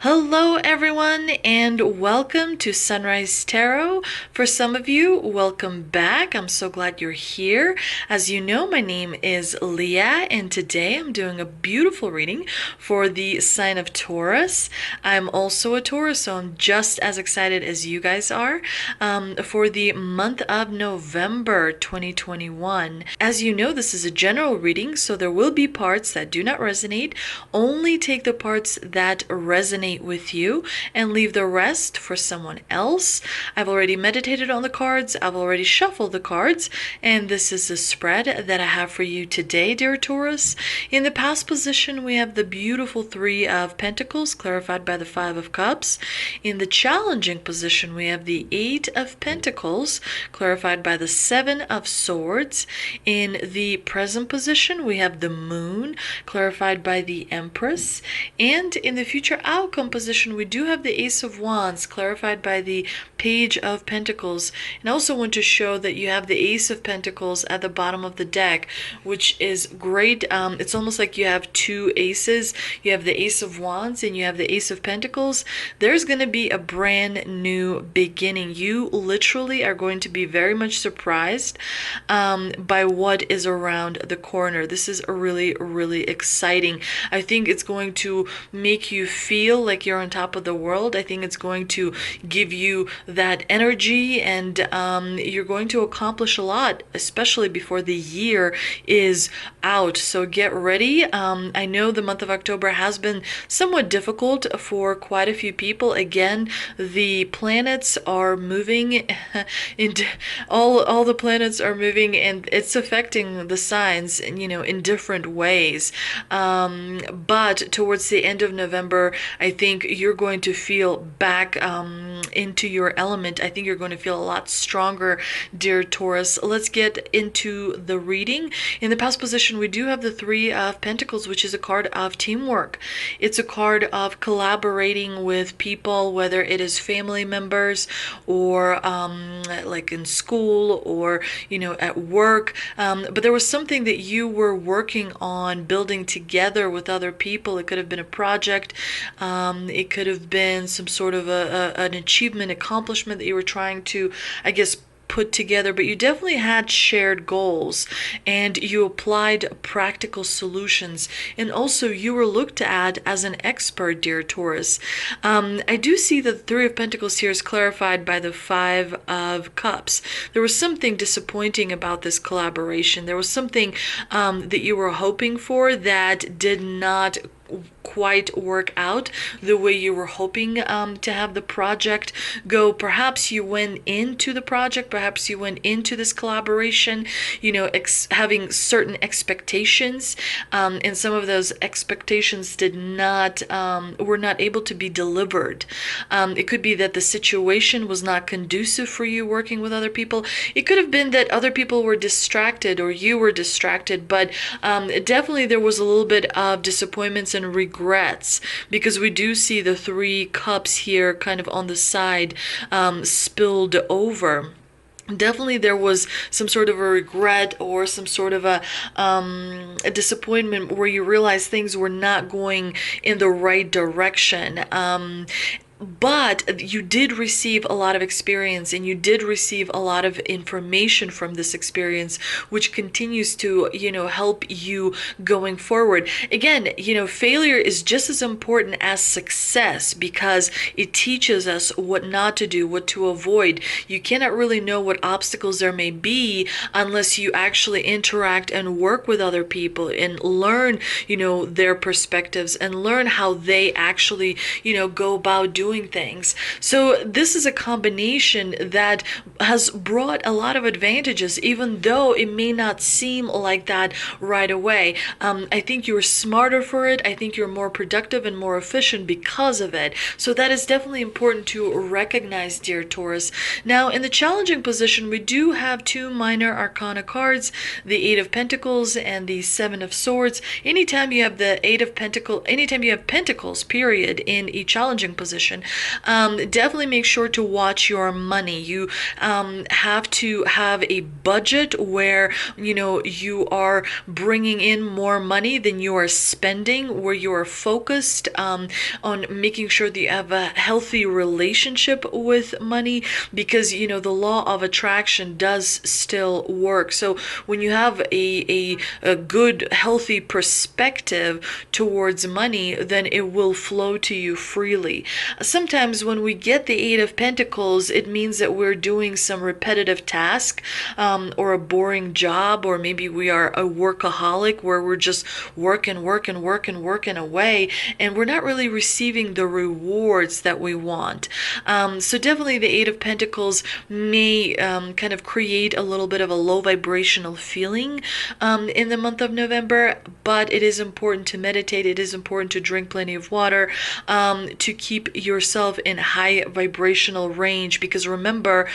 Hello, everyone, and welcome to Sunrise Tarot. For some of you, welcome back. I'm so glad you're here. As you know, my name is Leah, and today I'm doing a beautiful reading for the sign of Taurus. I'm also a Taurus, so I'm just as excited as you guys are for the month of November 2021. As you know, this is a general reading, so there will be parts that do not resonate. Only take the parts that resonate with you and leave the rest for someone else. I've already meditated on the cards, I've already shuffled the cards, and this is the spread that I have for you today, dear Taurus. In the past position, we have the beautiful Three of Pentacles, clarified by the Five of Cups. In the challenging position, we have the Eight of Pentacles, clarified by the Seven of Swords. In the present position, we have the Moon, clarified by the Empress. And in the future outcome position, we do have the Ace of Wands, clarified by the Page of Pentacles. And I also want to show that you have the Ace of Pentacles at the bottom of the deck, which is great. It's almost like you have two aces. You have the Ace of Wands and you have the Ace of Pentacles. There's going to be a brand new beginning. You literally are going to be very much surprised by what is around the corner. This is really, really exciting. I think it's going to make you feel like you're on top of the world. I think it's going to give you that energy, and you're going to accomplish a lot, especially before the year is out. So get ready. I know the month of October has been somewhat difficult for quite a few people. Again, the planets are moving into all the planets are moving, and it's affecting the signs, in different ways. But towards the end of November, I think you're going to feel back into your element. I think you're going to feel a lot stronger, dear Taurus. Let's get into the reading. In the past position, we do have the Three of Pentacles, which is a card of teamwork. It's a card of collaborating with people, whether it is family members or like in school or at work. But there was something that you were working on building together with other people. It could have been a project. It could have been some sort of an achievement, accomplishment that you were trying to, I guess, put together, but you definitely had shared goals and you applied practical solutions, and also you were looked at as an expert, dear Taurus. I do see that the Three of Pentacles here is clarified by the Five of Cups. There was something disappointing about this collaboration. There was something that you were hoping for that did not quite work out the way you were hoping to have the project go. Perhaps you went into the project, perhaps you went into this collaboration, having certain expectations, and some of those expectations were not able to be delivered. It could be that the situation was not conducive for you working with other people. It could have been that other people were distracted or you were distracted, but definitely there was a little bit of disappointments and regrets, because we do see the Three Cups here kind of on the side spilled over. Definitely there was some sort of a regret or some sort of a disappointment where you realize things were not going in the right direction. But you did receive a lot of experience, and you did receive a lot of information from this experience, which continues to, help you going forward. Again, failure is just as important as success, because it teaches us what not to do, what to avoid. You cannot really know what obstacles there may be unless you actually interact and work with other people and learn, their perspectives and learn how they actually, go about doing things. So this is a combination that has brought a lot of advantages, even though it may not seem like that right away. I think you're smarter for it. I think you're more productive and more efficient because of it. So that is definitely important to recognize, dear Taurus. Now, in the challenging position, we do have two minor arcana cards, the Eight of Pentacles and the Seven of Swords. Anytime you have the Eight of Pentacles, anytime you have Pentacles, period, in a challenging position, position. Definitely make sure to watch your money. You have to have a budget where, you are bringing in more money than you are spending, where you are focused on making sure that you have a healthy relationship with money, because, the law of attraction does still work. So when you have a good, healthy perspective towards money, then it will flow to you freely. Sometimes when we get the Eight of Pentacles, it means that we're doing some repetitive task, or a boring job, or maybe we are a workaholic where we're just working away, and we're not really receiving the rewards that we want. So definitely the Eight of Pentacles may kind of create a little bit of a low vibrational feeling in the month of November, but it is important to meditate. It is important to drink plenty of water, to keep yourself in high vibrational range, because remember,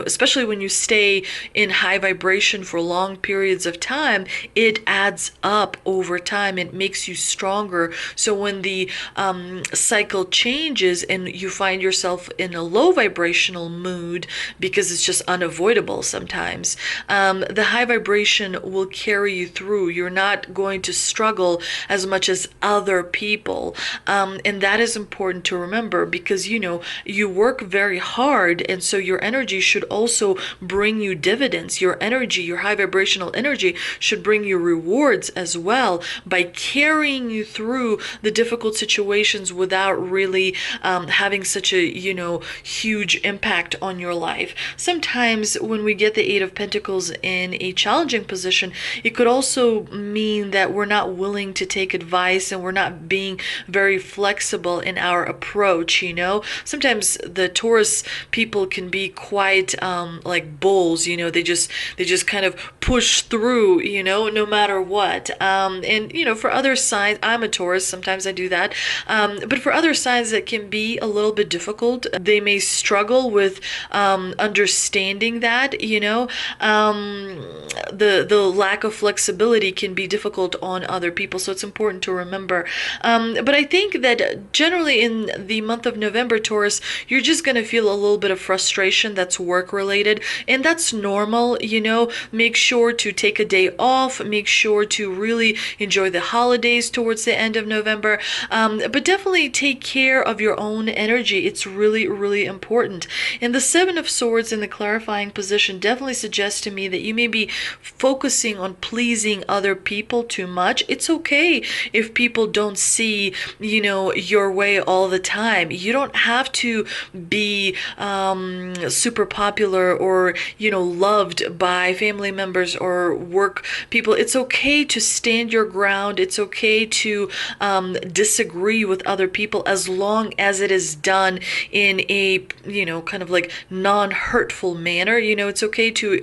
especially when you stay in high vibration for long periods of time, it adds up over time. It makes you stronger. So when the cycle changes and you find yourself in a low vibrational mood, because it's just unavoidable sometimes, the high vibration will carry you through. You're not going to struggle as much as other people. And that is important to remember, because you work very hard, and so your energy should also bring you dividends. Your energy, your high vibrational energy, should bring you rewards as well, by carrying you through the difficult situations without really having such a huge impact on your life. Sometimes when we get the Eight of Pentacles in a challenging position, it could also mean that we're not willing to take advice, and we're not being very flexible in our approach. Sometimes the Taurus people can be quite like bulls. They just kind of push through, no matter what. And for other signs, I'm a Taurus, sometimes I do that, but for other signs that can be a little bit difficult. They may struggle with understanding that. The lack of flexibility can be difficult on other people, so it's important to remember. But I think that generally in the month of November, Taurus, you're just going to feel a little bit of frustration that's work related, and that's normal. Make sure to take a day off, make sure to really enjoy the holidays towards the end of November, but definitely take care of your own energy. It's really, really important. And the Seven of Swords in the clarifying position definitely suggests to me that you may be focusing on pleasing other people too much. It's okay if people don't see, your way all the time. You don't have to be super popular or, loved by family members or work people. It's okay to stand your ground. It's okay to disagree with other people, as long as it is done in a, kind of like non-hurtful manner. It's okay to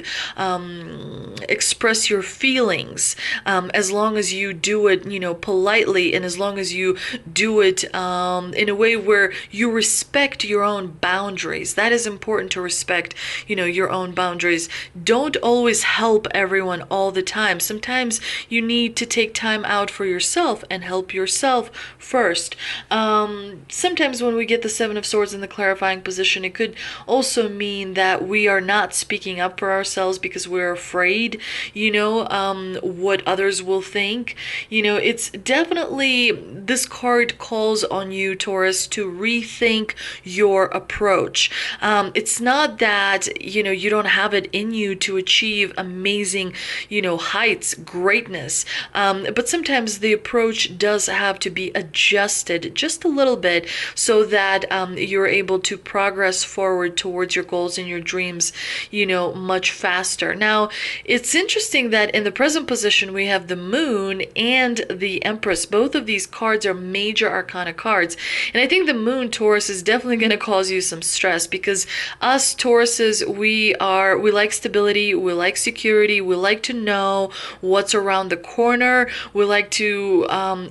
express your feelings, as long as you do it, politely, and as long as you do it in a way where you respect your own boundaries. That is important, to respect, your own boundaries. Don't always help everyone all the time. Sometimes you need to take time out for yourself and help yourself first. Sometimes when we get the Seven of Swords in the clarifying position, it could also mean that we are not speaking up for ourselves because we're afraid, what others will think. It's definitely, this card calls on you, Taurus, to rethink your approach. It's not that, you don't have it in you to achieve amazing, heights, greatness. But sometimes the approach does have to be adjusted just a little bit, so that you're able to progress forward towards your goals and your dreams, much faster. Now, it's interesting that in the present position, we have the Moon and the Empress. Both of these cards are major arcana cards. And I think the Moon, Taurus, is definitely going to cause you some stress, because us Tauruses, we like stability, we like security, we like to know what's around the corner, we like to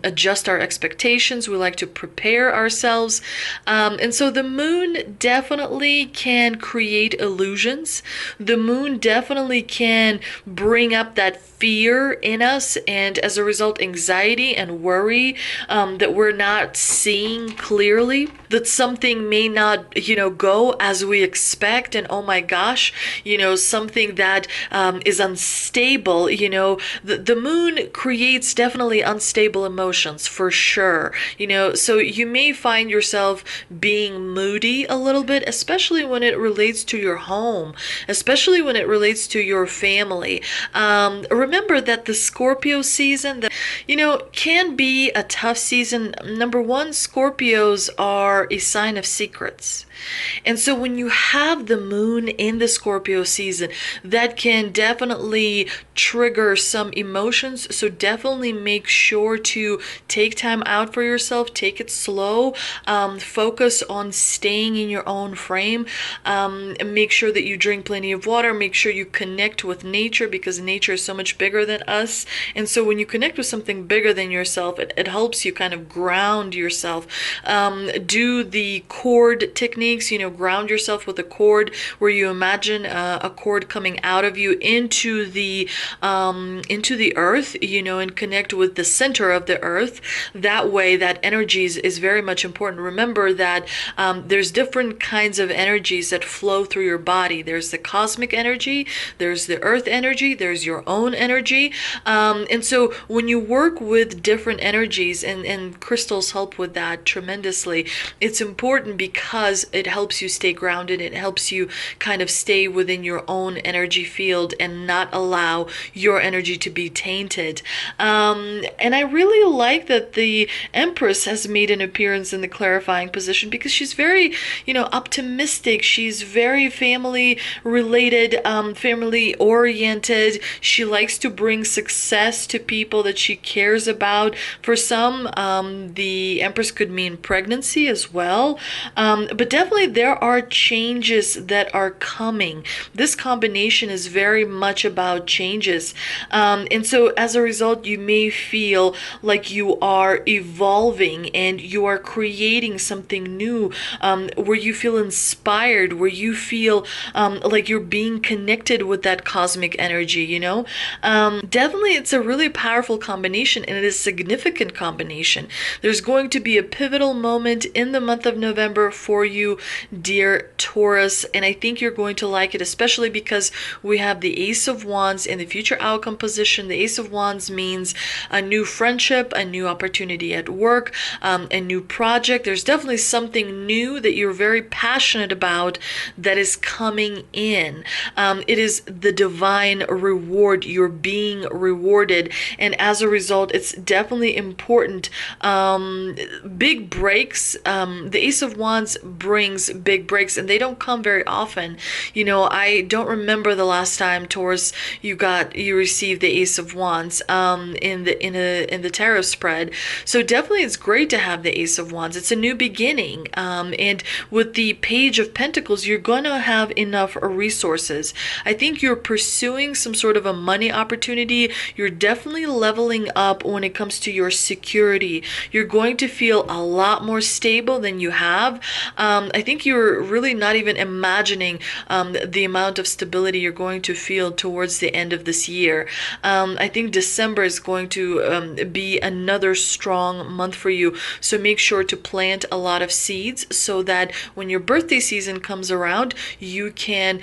adjust our expectations, we like to prepare ourselves. And so the Moon definitely can create illusions. The Moon definitely can bring up that fear in us, and as a result, anxiety and worry, that we're not seeing clearly that something may not, go as we expect, and oh my gosh, something that is unstable. The moon creates definitely unstable emotions for sure. So you may find yourself being moody a little bit, especially when it relates to your home, especially when it relates to your family. Remember that the Scorpio season, can be a tough season. Number one, Scorpios are a sign of secrets. And so when you have the moon in the Scorpio season, that can definitely trigger some emotions. So definitely make sure to take time out for yourself, take it slow, focus on staying in your own frame. Make sure that you drink plenty of water, make sure you connect with nature, because nature is so much bigger than us. And so when you connect with something bigger than yourself, it helps you kind of ground yourself. Do the cord techniques, ground yourself with a cord, where you imagine a cord coming out of you into the earth, and connect with the center of the earth. That way, that energy is very much important. Remember that there's different kinds of energies that flow through your body. There's the cosmic energy, there's the earth energy, there's your own energy. And so when you work with different energies, and crystals help with that tremendously, it's important because it helps you stay grounded. It helps you kind of stay within your own energy field and not allow your energy to be tainted. And I really like that the Empress has made an appearance in the clarifying position, because she's very, optimistic. She's very family related, family oriented. She likes to bring success to people that she cares about. For some, the Empress could mean pregnancy as well. But definitely there are changes that are coming. This combination is very much about changes. And so as a result, you may feel like you are evolving and you are creating something new, where you feel inspired, where you feel like you're being connected with that cosmic energy, Definitely it's a really powerful combination, and it is a significant combination. There's going to be a pivotal moment in the month of November for you, dear Taurus, and I think you're going to like it, especially because we have the Ace of Wands in the future outcome position. The Ace of Wands means a new friendship, a new opportunity at work, a new project. There's definitely something new that you're very passionate about that is coming in. It is the divine reward. You're being rewarded, and as a result, it's definitely important. Big breaks. The Ace of Wands brings big breaks, and they don't come very often. I don't remember the last time, Taurus, you received the Ace of Wands in the tarot spread. So definitely it's great to have the Ace of Wands. It's a new beginning. And with the Page of Pentacles, you're going to have enough resources. I think you're pursuing some sort of a money opportunity. You're definitely leveling up when it comes to your security. You're going to feel a lot more stable than you have. I think you're really not even imagining the amount of stability you're going to feel towards the end of this year. I think December is going to be another strong month for you. So make sure to plant a lot of seeds so that when your birthday season comes around, you can,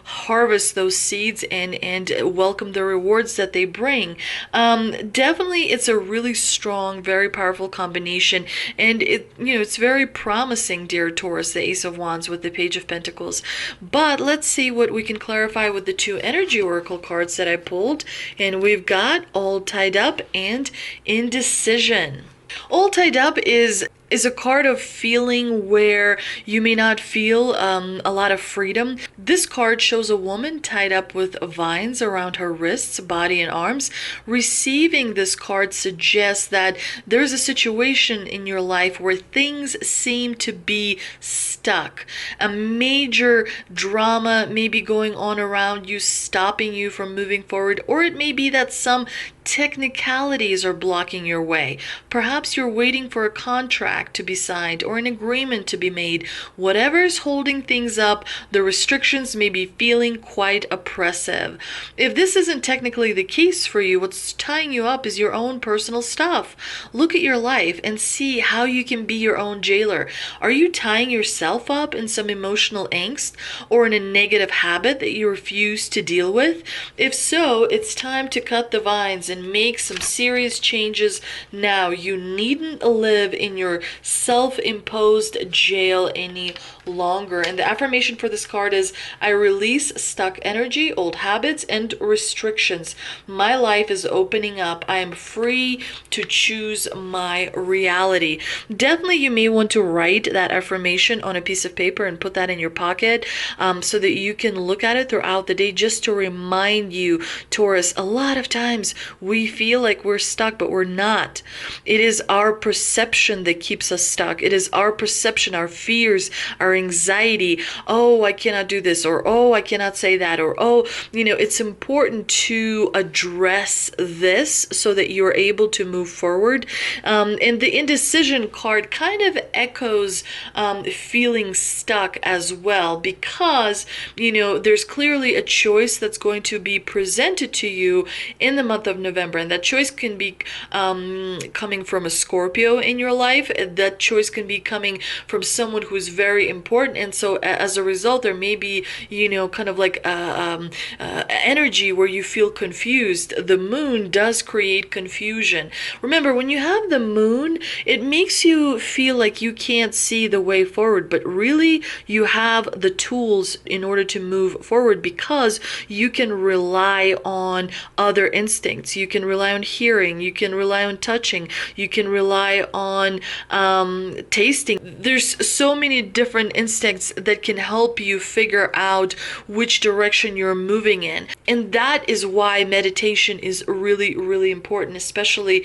harvest those seeds and welcome the rewards that they bring. Definitely it's a really strong, very powerful combination, and it's very promising, dear Taurus, the Ace of Wands with the Page of Pentacles. But let's see what we can clarify with the two energy oracle cards that I pulled, and we've got All Tied Up and Indecision. All Tied Up is a card of feeling where you may not feel a lot of freedom. This card shows a woman tied up with vines around her wrists, body, and arms. Receiving this card suggests that there's a situation in your life where things seem to be stuck. A major drama may be going on around you, stopping you from moving forward, or it may be that some technicalities are blocking your way. Perhaps you're waiting for a contract to be signed or an agreement to be made. Whatever is holding things up, the restrictions may be feeling quite oppressive. If this isn't technically the case for you, what's tying you up is your own personal stuff. Look at your life and see how you can be your own jailer. Are you tying yourself up in some emotional angst or in a negative habit that you refuse to deal with? If so, it's time to cut the vines and make some serious changes now. You needn't live in your self-imposed jail any longer. And the affirmation for this card is, I release stuck energy, old habits, and restrictions. My life is opening up. I am free to choose my reality. Definitely you may want to write that affirmation on a piece of paper and put that in your pocket so that you can look at it throughout the day, just to remind you, Taurus, a lot of times we feel like we're stuck, but we're not. It is our perception that keeps us stuck. It is our perception, our fears, our anxiety. Oh, I cannot do this, or oh, I cannot say that, or oh, it's important to address this so that you're able to move forward. And the indecision card kind of echoes feeling stuck as well, because there's clearly a choice that's going to be presented to you in the month of November, and that choice can be coming from a Scorpio in your life. That choice can be coming from someone who's very important, and so as a result there may be kind of like energy where you feel confused. The moon does create confusion. Remember, when you have the moon, it makes you feel like you can't see the way forward, but really you have the tools in order to move forward, because you can rely on other instincts. You can rely on hearing, you can rely on touching, you can rely on tasting. There's so many different instincts that can help you figure out which direction you're moving in. And that is why meditation is really, really important, especially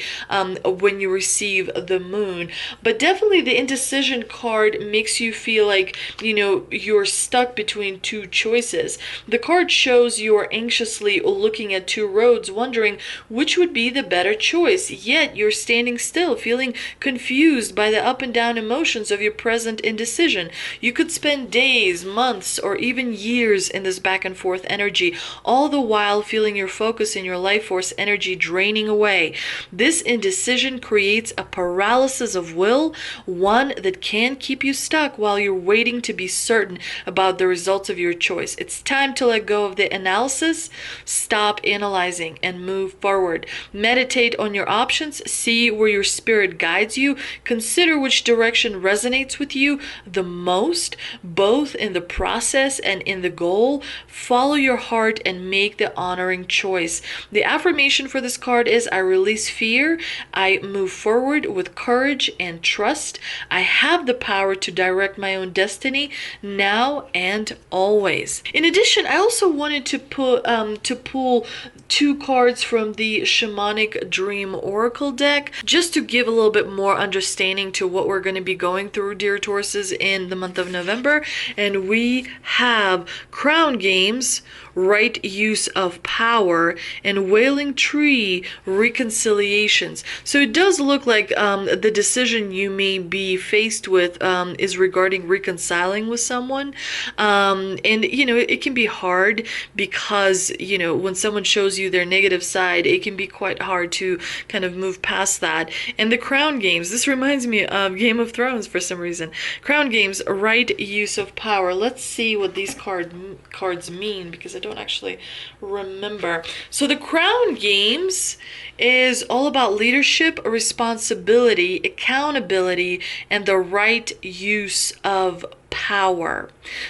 when you receive the moon. But definitely the indecision card makes you feel like, you're stuck between two choices. The card shows you are anxiously looking at two roads, wondering which would be the better choice. Yet you're standing still, feeling confused by the up and down emotions of your present indecision. You could spend days, months, or even years in this back and forth energy, all the while feeling your focus and your life force energy draining away. This indecision creates a paralysis of will, one that can keep you stuck while you're waiting to be certain about the results of your choice. It's time to let go of the analysis, stop analyzing, and move forward. Meditate on your options, see where your spirit guides you, consider which direction resonates with you the most, both in the process and in the goal. Follow your heart and make the honoring choice. The affirmation for this card is, I release fear, I move forward with courage and trust. I have the power to direct my own destiny now and always. In addition, I also wanted to pull two cards from the Shamanic Dream Oracle deck, just to give a little bit more understanding to what we're going to be going through, dear Tauruses, in the month of November. And we have Crown Games, Right Use of Power, and Wailing Tree, Reconciliations. So it does look like the decision you may be faced with is regarding reconciling with someone. And it can be hard because when someone shows you their negative side, it can be quite hard to kind of move past that. And the Crown Games, this reminds me of Game of Thrones for some reason. Crown Games, Right Use of Power. Let's see what these cards mean, because I don't actually remember. So the Crown Games is all about leadership, responsibility, accountability, and the right use of power.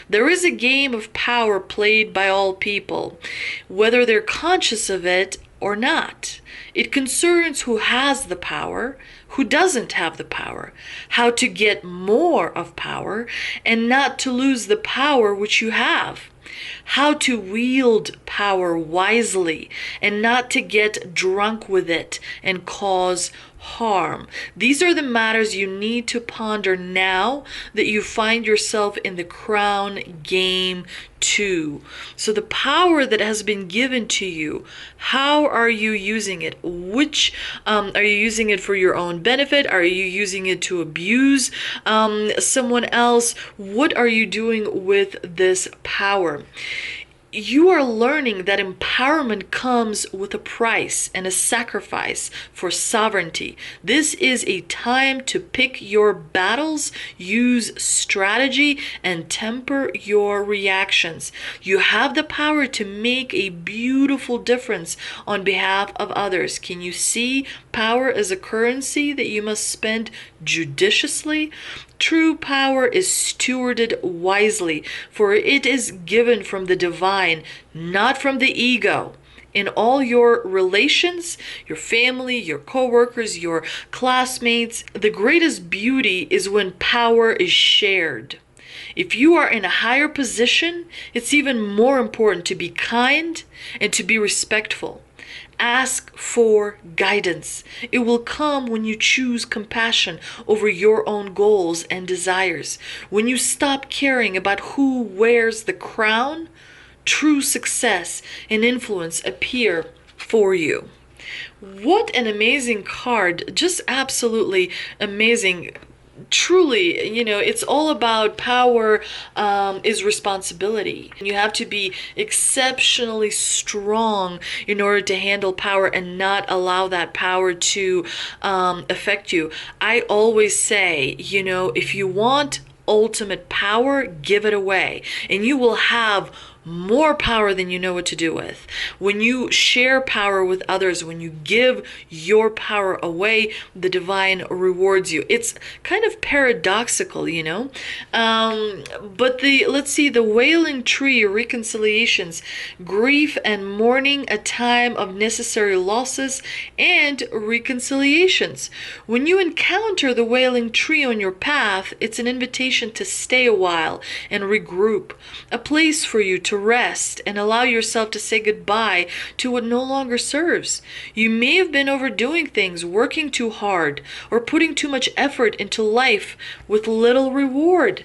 There is a game of power played by all people, whether they're conscious of it or not. It concerns who has the power, who doesn't have the power, how to get more of power, and not to lose the power which you have. How to wield power wisely and not to get drunk with it and cause harm. These are the matters you need to ponder now that you find yourself in the crown game too. So the power that has been given to you, how are you using it? Which are you using it for your own benefit? Are you using it to abuse someone else? What are you doing with this power? You are learning that empowerment comes with a price and a sacrifice for sovereignty. This is a time to pick your battles, use strategy, and temper your reactions. You have the power to make a beautiful difference on behalf of others. Can you see power as a currency that you must spend judiciously? True power is stewarded wisely, for it is given from the divine, not from the ego. In all your relations, your family, your coworkers, your classmates, the greatest beauty is when power is shared. If you are in a higher position, it's even more important to be kind and to be respectful. Ask for guidance. It will come when you choose compassion over your own goals and desires. When you stop caring about who wears the crown, true success and influence appear for you. What an amazing card. Just absolutely amazing. Truly, it's all about power is responsibility. You have to be exceptionally strong in order to handle power and not allow that power to affect you. I always say, if you want ultimate power, give it away, and you will have more power than you know what to do with. When you share power with others, when you give your power away, the divine rewards you. It's kind of paradoxical, but let's see, the wailing tree, reconciliations, grief and mourning, a time of necessary losses and reconciliations. When you encounter the wailing tree on your path, it's an invitation to stay a while and regroup, a place for you to rest and allow yourself to say goodbye to what no longer serves. You may have been overdoing things, working too hard, or putting too much effort into life with little reward.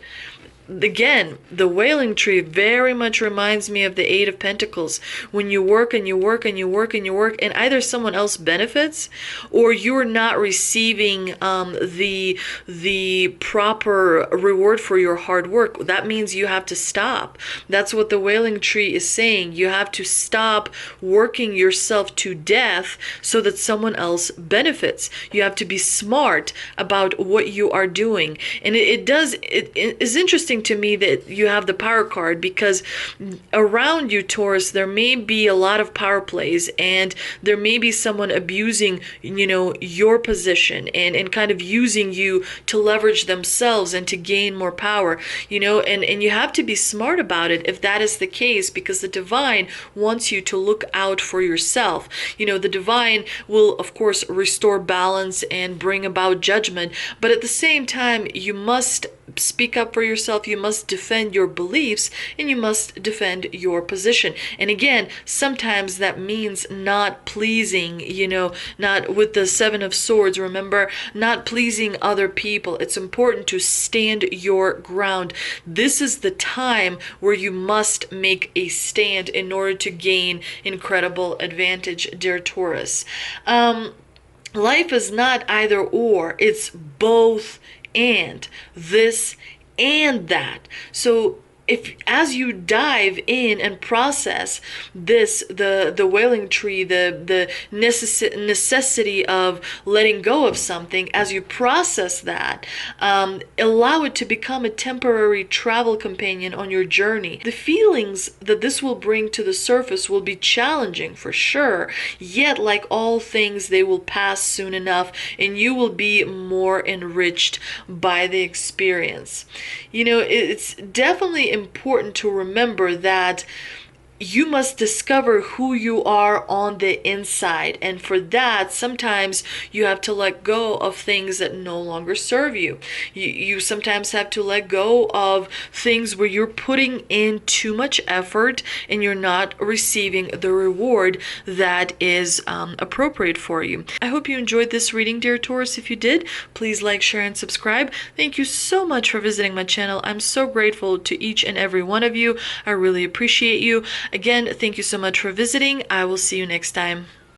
Again, the wailing tree very much reminds me of the Eight of Pentacles. When you work and you work and you work and you work, and either someone else benefits or you're not receiving the proper reward for your hard work. That means you have to stop. That's what the wailing tree is saying. You have to stop working yourself to death so that someone else benefits. You have to be smart about what you are doing. And it is interesting to me that you have the power card, because around you, Taurus, there may be a lot of power plays, and there may be someone abusing your position and kind of using you to leverage themselves and to gain more power, and you have to be smart about it if that is the case, because the divine wants you to look out for yourself. The divine will of course restore balance and bring about judgment, but at the same time you must speak up for yourself, you must defend your beliefs, and you must defend your position. And again, sometimes that means not pleasing, not with the Seven of Swords, remember, not pleasing other people. It's important to stand your ground. This is the time where you must make a stand in order to gain incredible advantage, dear Taurus. Life is not either or, it's both and, this and that. So if as you dive in and process this, the wailing tree, the necessity of letting go of something, as you process that, allow it to become a temporary travel companion on your journey. The feelings that this will bring to the surface will be challenging for sure, yet like all things, they will pass soon enough, and you will be more enriched by the experience. It's definitely important to remember that you must discover who you are on the inside. And for that, sometimes you have to let go of things that no longer serve you. You sometimes have to let go of things where you're putting in too much effort and you're not receiving the reward that is appropriate for you. I hope you enjoyed this reading, dear Taurus. If you did, please like, share, and subscribe. Thank you so much for visiting my channel. I'm so grateful to each and every one of you. I really appreciate you. Again, thank you so much for visiting. I will see you next time.